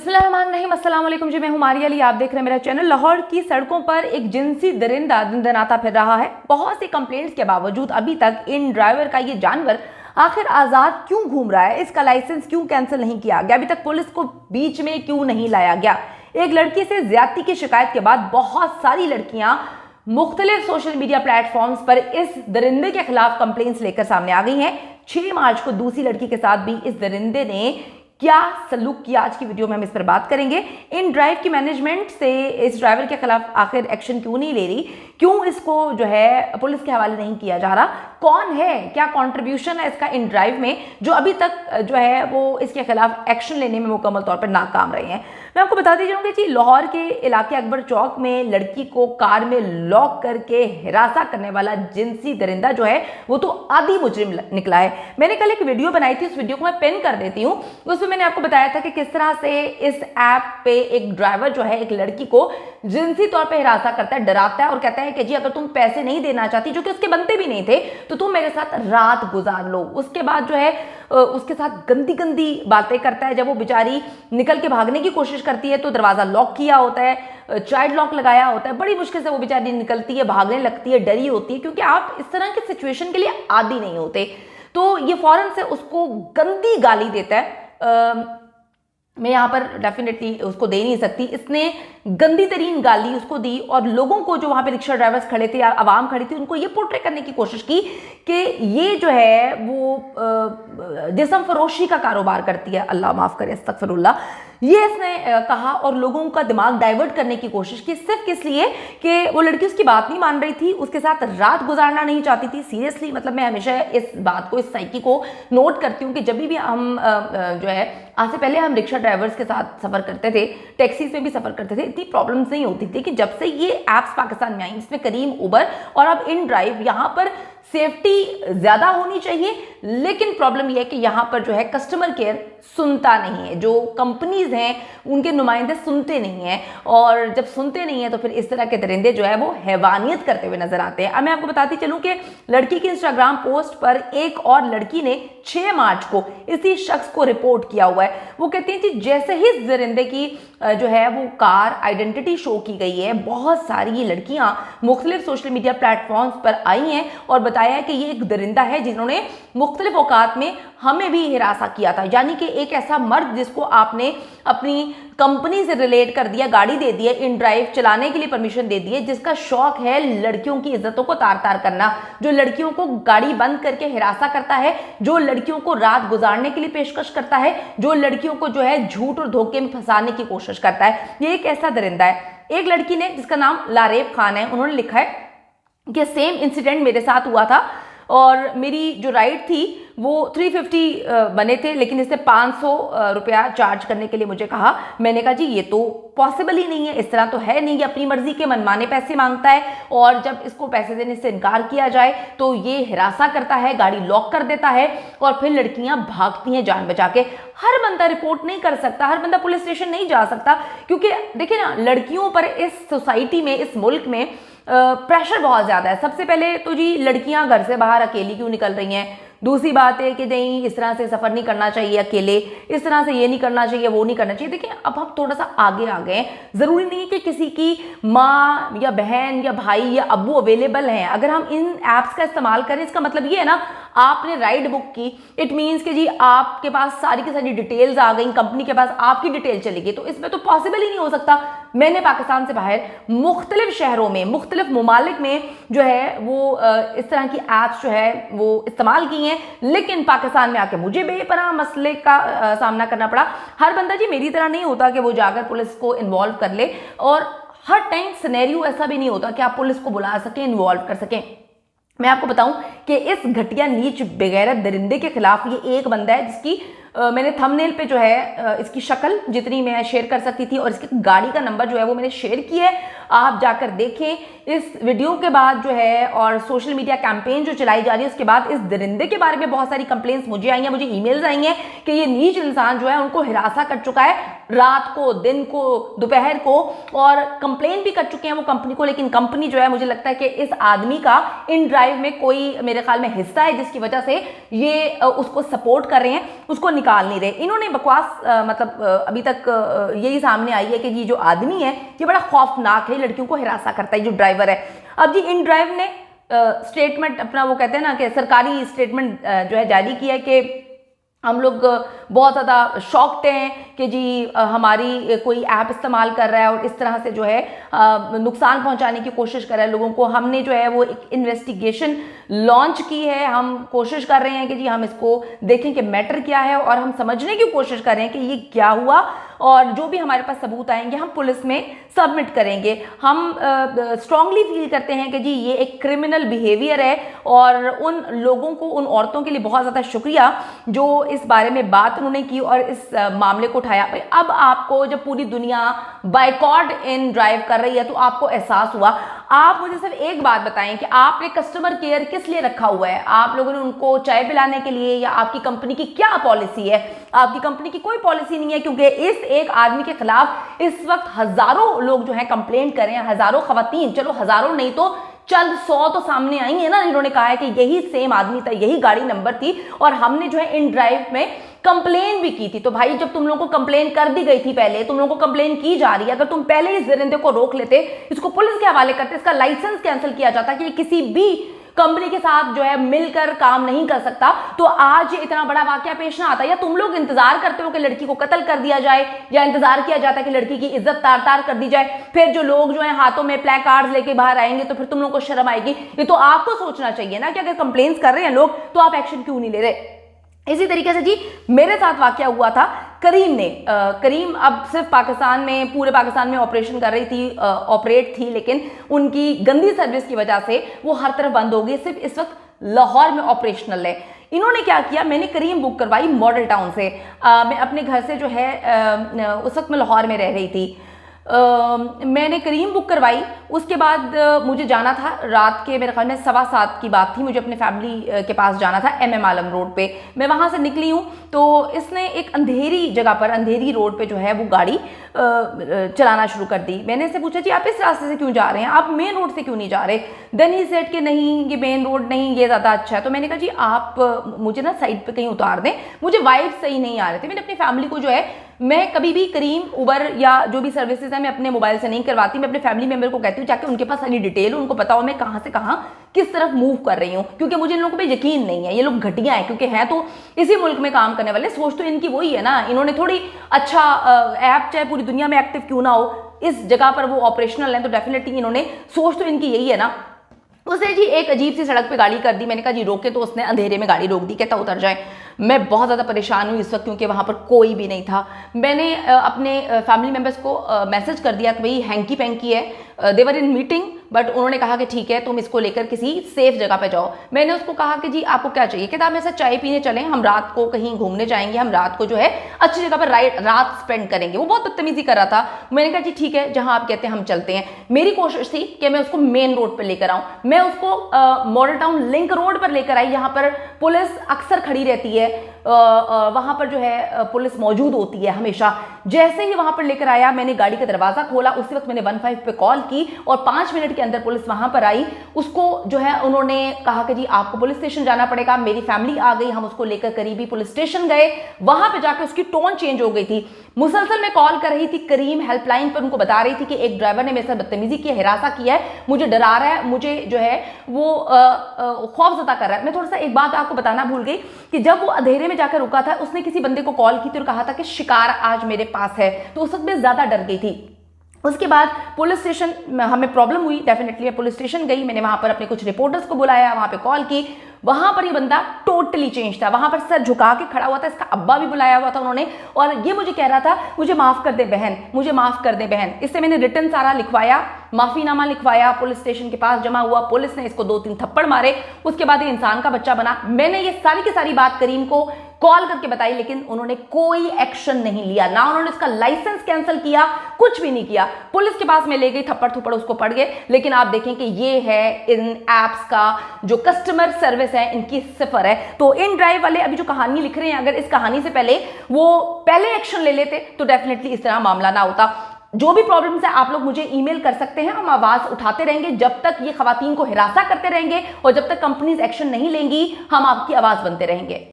बिस्मिल्लाहिर्रहमानिर्रहीम, अस्सलाम वालेकुम जी। मैं हूं मारिया अली, आप देख रहे हैं मेरा चैनल। लाहौर की सड़कों पर एक जिनसी दरिंदा दंदनाता फिर रहा है। बहुत सी कंप्लेंट्स के बावजूद अभी तक इन ड्राइवर का ये जानवर आखिर आज़ाद क्यों घूम रहा है, इसका लाइसेंस क्यों कैंसिल नहीं किया गया, अभी तक पुलिस को बीच में क्यों नहीं लाया गया। एक लड़की से ज्यादती की शिकायत के बाद बहुत सारी लड़कियां मुख्तलिफ सोशल मीडिया प्लेटफॉर्म्स पर इस दरिंदे के खिलाफ कंप्लेंट्स लेकर सामने आ गई हैं। 6 मार्च को दूसरी लड़की के साथ भी इस दरिंदे ने क्या सलूक किया, आज की वीडियो में हम इस पर बात करेंगे। इन ड्राइव की मैनेजमेंट से इस ड्राइवर के खिलाफ आखिर एक्शन क्यों नहीं ले रही, क्यों इसको जो है पुलिस के हवाले नहीं किया जा रहा, कौन है, क्या कंट्रीब्यूशन है इसका इन ड्राइव में, जो अभी तक जो है वो इसके खिलाफ एक्शन लेने में मुकम्मल तौर पर नाकाम रहे हैं। मैं आपको बताती जाऊंगी जी, लाहौर के इलाके अकबर चौक में लड़की को कार में लॉक करके हिरासा करने वाला जिनसी दरिंदा जो है वो तो आदि मुजरिम निकला है। मैंने कल एक वीडियो बनाई थी, उस वीडियो को मैं पिन कर देती हूँ। उसमें मैंने आपको बताया था कि किस तरह से इस ऐप पे एक ड्राइवर जो है एक लड़की को जिनसी तौर पे हिरासा करता है, डराता है और कहता है कि जी अगर तुम पैसे नहीं देना चाहती, जो कि उसके बनते भी नहीं थे, तो तुम मेरे साथ रात गुजार लो। उसके बाद जो है उसके साथ गंदी गंदी बातें करता है। जब वो बेचारी निकल के भागने की कोशिश करती है तो दरवाजा लॉक किया होता है, चाइल्ड लॉक लगाया होता है, बड़ी मुश्किल से वो बेचारी निकलती है, भागने लगती है, डरी होती है, क्योंकि आप इस तरह की सिचुएशन के लिए आदी नहीं होते। तो ये फौरन से उसको गंदी गाली देता है। मैं यहाँ पर डेफिनेटली उसको दे नहीं सकती, इसने गंदी तरीन गाली उसको दी और लोगों को, जो वहाँ पे रिक्शा ड्राइवर्स खड़े थे या आवाम खड़ी थी, उनको ये पोर्ट्रे करने की कोशिश की कि ये जो है वो जिस्म फरोशी का कारोबार करती है। अल्लाह माफ़ करे, अस्तगफिरुल्लाह। ये इसने कहा और लोगों का दिमाग डाइवर्ट करने की कोशिश की, सिर्फ किस लिए कि वो लड़की उसकी बात नहीं मान रही थी, उसके साथ रात गुजारना नहीं चाहती थी। सीरियसली, मतलब मैं हमेशा इस बात को, इस साइकी को नोट करती हूँ कि जब भी हम जो है, आज से पहले हम रिक्शा ड्राइवर्स के साथ सफ़र करते थे, टैक्सीज में भी सफ़र करते थे, इतनी प्रॉब्लम्स नहीं होती थी। कि जब से ये ऐप्स पाकिस्तान में आई, जिसमें करीम, उबर और अब इन ड्राइव, यहाँ पर सेफ्टी ज़्यादा होनी चाहिए, लेकिन प्रॉब्लम यह है कि यहाँ पर जो है कस्टमर केयर सुनता नहीं है, जो कंपनीज हैं उनके नुमाइंदे सुनते नहीं हैं, और जब सुनते नहीं है तो फिर इस तरह के दरिंदे जो है वो हैवानियत करते हुए नजर आते हैं। अब मैं आपको बताती चलूँ कि लड़की की इंस्टाग्राम पोस्ट पर एक और लड़की ने 6 मार्च को इसी शख्स को रिपोर्ट किया हुआ है। वो कहती है कि जैसे ही इस दरिंदे की जो है वो कार आइडेंटिटी शो की गई है, बहुत सारी लड़कियां मुख्तलिफ सोशल मीडिया प्लेटफॉर्म्स पर आई हैं और बताया है कि ये एक दरिंदा है जिन्होंने मुख्तलिफ औकात में हमें भी हिरासा किया था। यानी कि एक ऐसा मर्द जिसको आपने अपनी कंपनी से रिलेट कर दिया, गाड़ी दे दी है, इन ड्राइव चलाने के लिए परमिशन दे दी है, जिसका शौक है लड़कियों की इज्जतों को तार तार करना, जो लड़कियों को गाड़ी बंद करके हिरासा करता है, जो लड़कियों को रात गुजारने के लिए पेशकश करता है, जो लड़कियों को जो है झूठ और धोखे में फंसाने की कोशिश करता है। ये एक ऐसा दरिंदा है। एक लड़की ने, जिसका नाम लारेब खान है, उन्होंने लिखा है कि सेम इंसिडेंट मेरे साथ हुआ था और मेरी जो राइड थी वो 350 बने थे, लेकिन इसने 500 रुपया चार्ज करने के लिए मुझे कहा। मैंने कहा जी ये तो पॉसिबल ही नहीं है, इस तरह तो है नहीं, ये अपनी मर्जी के मनमाने पैसे मांगता है और जब इसको पैसे देने से इनकार किया जाए तो ये हिरासा करता है, गाड़ी लॉक कर देता है और फिर लड़कियां भागती हैं जान बचा के। हर बंदा रिपोर्ट नहीं कर सकता, हर बंदा पुलिस स्टेशन नहीं जा सकता, क्योंकि देखिए ना, लड़कियों पर इस सोसाइटी में, इस मुल्क में प्रेशर बहुत ज्यादा है। सबसे पहले तो जी लड़कियां घर से बाहर अकेली क्यों निकल रही हैं, दूसरी बात है कि नहीं इस तरह से सफर नहीं करना चाहिए अकेले, इस तरह से ये नहीं करना चाहिए, वो नहीं करना चाहिए। देखिए अब हम थोड़ा सा आगे आ गए, जरूरी नहीं है कि किसी की माँ या बहन या भाई या अब्बू अवेलेबल हैं। अगर हम इन ऐप्स का इस्तेमाल करें, इसका मतलब ये है ना, आपने राइड बुक की, इट मीन्स कि जी आपके पास सारी की सारी डिटेल्स आ गई, कंपनी के पास आपकी डिटेल चली गई, तो इसमें तो पॉसिबल ही नहीं हो सकता। मैंने पाकिस्तान से बाहर मुख्तलिफ शहरों में, मुख्तलिफ ममालिक में जो है वो इस तरह की ऐप्स जो है वो इस्तेमाल की हैं, लेकिन पाकिस्तान में आके मुझे बेपनाह मसले का सामना करना पड़ा। हर बंदा जी मेरी तरह नहीं होता कि वो जाकर पुलिस को इन्वॉल्व कर ले, और हर टाइम सिनेरियो ऐसा भी नहीं होता कि आप पुलिस को बुला सकें, इन्वॉल्व कर सकें। मैं आपको बताऊं कि इस घटिया नीच बेगैरत दरिंदे के खिलाफ ये एक बंदा है जिसकी मैंने थंबनेल पे जो है इसकी शक्ल जितनी मैं शेयर कर सकती थी और इसकी गाड़ी का नंबर जो है वो मैंने शेयर किया है, आप जाकर देखें। इस वीडियो के बाद जो है और सोशल मीडिया कैंपेन जो चलाई जा रही है, उसके बाद इस दरिंदे के बारे में बहुत सारी कंप्लेंट्स मुझे आई हैं, मुझे ईमेल्स आई हैं कि ये नीच इंसान जो है उनको हिरासा कर चुका है, रात को, दिन को, दोपहर को, और कंप्लेन भी कर चुके हैं वो कंपनी को। लेकिन कंपनी जो है, मुझे लगता है कि इस आदमी का इन ड्राइव में कोई मेरे ख्याल में हिस्सा है जिसकी वजह से ये उसको सपोर्ट कर रहे हैं, उसको निकाल नहीं रहे। इन्होंने बकवास मतलब अभी तक यही सामने आई है कि ये जो आदमी है ये बड़ा खौफनाक है, लड़कियों को हिरासा करता है, जो ड्राइवर है। अब जी इन ड्राइव ने स्टेटमेंट अपना, वो कहते हैं ना कि सरकारी स्टेटमेंट जो है जारी किया है कि हम लोग बहुत ज़्यादा शॉक्ड हैं कि जी हमारी कोई ऐप इस्तेमाल कर रहा है और इस तरह से जो है नुकसान पहुंचाने की कोशिश कर रहा है लोगों को। हमने जो है वो एक इन्वेस्टिगेशन लॉन्च की है, हम कोशिश कर रहे हैं कि जी हम इसको देखें कि मैटर क्या है और हम समझने की कोशिश कर रहे हैं कि ये क्या हुआ, और जो भी हमारे पास सबूत आएंगे हम पुलिस में सबमिट करेंगे। हम स्ट्रांगली फील करते हैं कि जी ये एक क्रिमिनल बिहेवियर है, और उन लोगों को, उन औरतों के लिए बहुत ज़्यादा शुक्रिया जो इस बारे में बात उन्होंने की और इस मामले को उठाया। अब आपको जब पूरी दुनिया बायकॉट इन ड्राइव कर रही है तो आपको एहसास हुआ। आप मुझे सिर्फ एक बात बताएं कि आपने कस्टमर केयर किस लिए रखा हुआ है? आप लोगों ने उनको चाय पिलाने के लिए, या आपकी कंपनी की क्या पॉलिसी है? आपकी कंपनी की कोई पॉलिसी नहीं है, क्योंकि इस एक आदमी के खिलाफ इस वक्त हजारों लोग जो है कंप्लेंट कर रहे हैं, हजारों खवातीन, चलो हजारों नहीं तो चंद 100 तो सामने आई है ना। इन्होंने कहा है कि यही सेम आदमी था, यही गाड़ी नंबर थी, और हमने जो है इन ड्राइव में कंप्लेन भी की थी। तो भाई जब तुम लोगों को कंप्लेन कर दी गई थी, पहले तुम लोगों को कंप्लेन की जा रही है, अगर तुम पहले इस दरिंदे को रोक लेते, इसको पुलिस के हवाले करते, इसका लाइसेंस कैंसिल किया जाता कि ये किसी भी कंपनी के साथ जो है मिलकर काम नहीं कर सकता, तो आज ये इतना बड़ा वाकया पेश ना आता। या तुम लोग इंतजार करते हो कि लड़की को कत्ल कर दिया जाए, या इंतजार किया जाता है कि लड़की की इज्जत तार तार कर दी जाए, फिर जो लोग जो है हाथों में प्ले कार्ड्स लेके बाहर आएंगे तो फिर तुम लोग को शर्म आएगी। ये तो आपको सोचना चाहिए ना कि अगर कंप्लेंट्स कर रहे हैं लोग तो आप एक्शन क्यों नहीं ले रहे। इसी तरीके से जी मेरे साथ वाकया हुआ था करीम ने। करीम अब सिर्फ पाकिस्तान में, पूरे पाकिस्तान में ऑपरेशन कर रही थी, ऑपरेट थी, लेकिन उनकी गंदी सर्विस की वजह से वो हर तरफ बंद हो गई। सिर्फ इस वक्त लाहौर में ऑपरेशनल है। इन्होंने क्या किया, मैंने करीम बुक करवाई मॉडल टाउन से। मैं अपने घर से जो है उस वक्त मैं लाहौर में रह रही थी, मैंने करीम बुक करवाई। उसके बाद मुझे जाना था रात के, मेरे ख्याल में 7:15 की बात थी, मुझे अपने फैमिली के पास जाना था MM आलम रोड पे। मैं वहाँ से निकली हूँ तो इसने एक अंधेरी जगह पर, अंधेरी रोड पे जो है वो गाड़ी चलाना शुरू कर दी। मैंने इससे पूछा जी आप इस रास्ते से क्यों जा रहे हैं, आप मेन रोड से क्यों नहीं जा रहे? देन ही सेड कि नहीं ये मेन रोड नहीं, ये ज़्यादा अच्छा है। तो मैंने कहा जी आप मुझे ना साइड पे कहीं उतार दें, मुझे वाइब सही नहीं आ रहे थे। मैंने अपनी फैमिली को जो है, मैं कभी भी करीम, उबर या जो भी सर्विसेज है मैं अपने मोबाइल से नहीं करवाती। मैं अपने फैमिली मेंबर को कहती हूँ जाके उनके पास सारी डिटेल हो, उनको पता हो मैं कहाँ से कहाँ किस तरफ मूव कर रही हूँ, क्योंकि मुझे इन लोगों पे यकीन नहीं है। ये लोग घटिया हैं, क्योंकि हैं तो इसी मुल्क में काम करने वाले, सोच तो इनकी वही है ना। इन्होंने थोड़ी अच्छा ऐप चाहे पूरी दुनिया में एक्टिव क्यों ना हो, इस जगह पर वो ऑपरेशनल है, तो डेफिनेटली इन्होंने, सोच तो इनकी यही है ना। उसने जी एक अजीब सी सड़क पे गाड़ी कर दी। मैंने कहा जी रोके, तो उसने अंधेरे में गाड़ी रोक दी, कहता उतर जाए। मैं बहुत ज़्यादा परेशान हुई इस वक्त, क्योंकि वहाँ पर कोई भी नहीं था। मैंने अपने फैमिली मेम्बर्स को मैसेज कर दिया कि भाई हैंकी पैंकी है, देवर इन मीटिंग, बट उन्होंने कहा कि ठीक है तुम इसको लेकर किसी सेफ जगह पे जाओ। मैंने उसको कहा कि जी आपको क्या चाहिए, कहता मेरे साथ चाय पीने चलें, हम रात को कहीं घूमने जाएंगे, हम रात को जो है अच्छी जगह पर रात स्पेंड करेंगे। वो बहुत बदतमीजी कर रहा था। मैंने कहा जी ठीक है, जहां आप कहते हैं हम चलते हैं। मेरी कोशिश थी कि मैं उसको मेन रोड पर लेकर आऊं। मैं उसको मॉडल टाउन लिंक रोड पर लेकर आई, जहां पर पुलिस अक्सर खड़ी रहती है, वहां पर जो है पुलिस मौजूद होती है हमेशा। जैसे ही वहां पर लेकर आया, मैंने गाड़ी का दरवाजा खोला, उसी वक्त मैंने 15 पे कॉल की और 5 मिनट के अंदर पुलिस वहां पर आई। उसको जो है उन्होंने कहा कि जी आपको पुलिस स्टेशन जाना पड़ेगा। मेरी फैमिली आ गई, हम उसको लेकर करीबी पुलिस स्टेशन गए। वहां पर जाकर उसकी टोन चेंज हो गई थी। मुसलसल मैं कॉल कर रही थी करीम हेल्पलाइन पर, उनको बता रही थी कि एक ड्राइवर ने मेरे साथ बदतमीजी की, हिरासा किया है, मुझे डरा रहा है, मुझे जो है वो खौफजदा कर रहा है। मैं थोड़ा सा एक बात आपको बताना भूल गई कि जब वो अंधेरे में जाकर रुका था, उसने किसी बंदे को कॉल की थी और कहा था कि शिकार आज मेरे पास है। तो उस वक्त मैं ज्यादा डर गई थी। उसके बाद पुलिस स्टेशन हमें प्रॉब्लम हुई, डेफिनेटली मैं पुलिस स्टेशन गई। मैंने वहां पर अपने कुछ रिपोर्टर्स को बुलाया, वहां पे कॉल की। वहां पर ये बंदा टोटली चेंज था, वहां पर सर झुका के खड़ा हुआ था। इसका अब्बा भी बुलाया हुआ था उन्होंने, और ये मुझे कह रहा था मुझे माफ कर दे बहन, मुझे माफ कर दे बहन। इससे मैंने रिटर्न सारा लिखवाया, माफीनामा लिखवाया, पुलिस स्टेशन के पास जमा हुआ। पुलिस ने इसको 2-3 थप्पड़ मारे। उसके बाद ये इंसान का बच्चा बना। मैंने ये सारी की सारी बात करीम को कॉल करके बताई, लेकिन उन्होंने कोई एक्शन नहीं लिया, ना उन्होंने इसका लाइसेंस कैंसिल किया, कुछ भी नहीं किया। पुलिस के पास मैं ले गई, थप्पड़ थप्पड़ उसको पड़ गए। लेकिन आप देखें कि ये है इन एप्स का जो कस्टमर सर्विस है, इनकी सिफर है। तो इन ड्राइव वाले अभी जो कहानी लिख रहे हैं, अगर इस कहानी से पहले पहले एक्शन ले लेते तो डेफिनेटली इस तरह मामला ना होता। जो भी प्रॉब्लम्स है आप लोग मुझे ईमेल कर सकते हैं, हम आवाज उठाते रहेंगे जब तक ये खवातीन को हिरासा करते रहेंगे, और जब तक कंपनीज एक्शन नहीं लेंगी हम आपकी आवाज बनते रहेंगे।